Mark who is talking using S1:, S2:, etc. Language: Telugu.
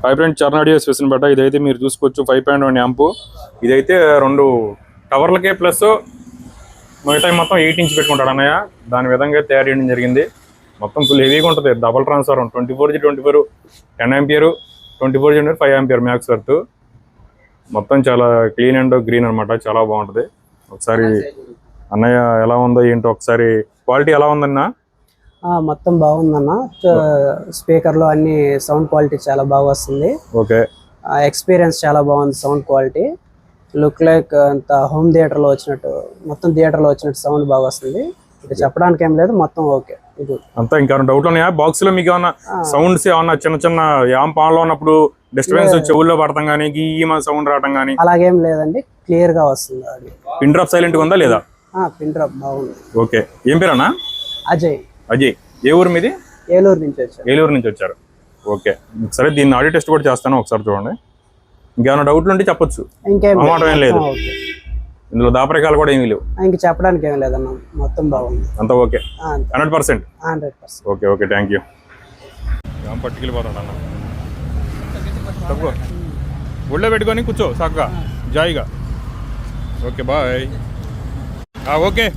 S1: హై ఫ్రెండ్ చర్నాడియో స్పెషల్ బట్ట ఇదైతే మీరు చూసుకోవచ్చు 5.1 యాంప్. ఇదైతే 2 టవర్లకే ప్లస్ మిగతా మొత్తం 8 ఇంచ్ పెట్టుకుంటాడు అన్నయ్య. దాని విధంగా తయారు చేయడం జరిగింది. మొత్తం ఫుల్ హెవీగా ఉంటుంది. Double transformer 24/24 10 ampere 24/24 5 ampere max worth. మొత్తం చాలా క్లీన్ అండ్ గ్రీన్ అనమాట. చాలా బాగుంటుంది. ఒకసారి అన్నయ్య ఎలా ఉందో ఏంటో ఒకసారి క్వాలిటీ ఎలా ఉందన్న?
S2: మొత్తం బాగుందన్న. స్పీకర్ లో అన్ని సౌండ్ క్వాలిటీ చాలా బాగా వస్తుంది.
S1: ఓకే,
S2: ఎక్స్పీరియన్స్ చాలా బాగుంది. సౌండ్ క్వాలిటీ లుక్ లైక్ అంత హోమ్ థియేటర్ లో వచ్చినట్టు, మొత్తం థియేటర్ లో వచ్చినట్టు సౌండ్ బాగా వస్తుంది. ఇక చెప్పడానికి ఏం లేదు, మొత్తం ఓకే. ఇది
S1: అంతా ఇంకా డౌట్ ఉన్నాయా? బాక్స్ లో మీకు ఏమన్నా సౌండ్స్ ఏమన్నా చిన్న చిన్న యాంప్ ఆన్ లో ఉన్నప్పుడు డిస్టర్బెన్స్ చెవుల్లో పడతాం కానీ గీమ సౌండ్ రావడం కానీ
S2: అలాగేం లేదండి, క్లియర్ గా వస్తుంది. అది
S1: పిన్ డ్రాప్ సైలెంట్ ఉందా లేదా?
S2: పిన్ డ్రాప్ బాగుంది.
S1: ఓకే, ఏం పేరు అన్న?
S2: అజయ్.
S1: అజయ్, ఏ ఊరు మీది?
S2: ఏలూరు నుంచి వచ్చారు.
S1: ఏలూరు నుంచి వచ్చారు. ఓకే, సరే దీన్ని ఆడియో టెస్ట్ కూడా చేస్తాను, ఒకసారి చూడండి. ఇంకేమైనా డౌట్లు ఉంటే చెప్పొచ్చు, అన్నమాట ఏం లేదు. ఇందులో దాపరికాలు కూడా ఏమీ లేవు.
S2: ఇంక చెప్పడానికి ఏం లేదన్న, మొత్తం బాగుంది.
S1: అంతా okay 100%.
S2: 100%.
S1: Okay okay, thank you. పట్టుకెళ్ళిపోతాడు అన్న. తక్కువ ఒళ్ళో పెట్టుకొని కూర్చో చక్కగా జాయిగా. Okay bye. ఓకే.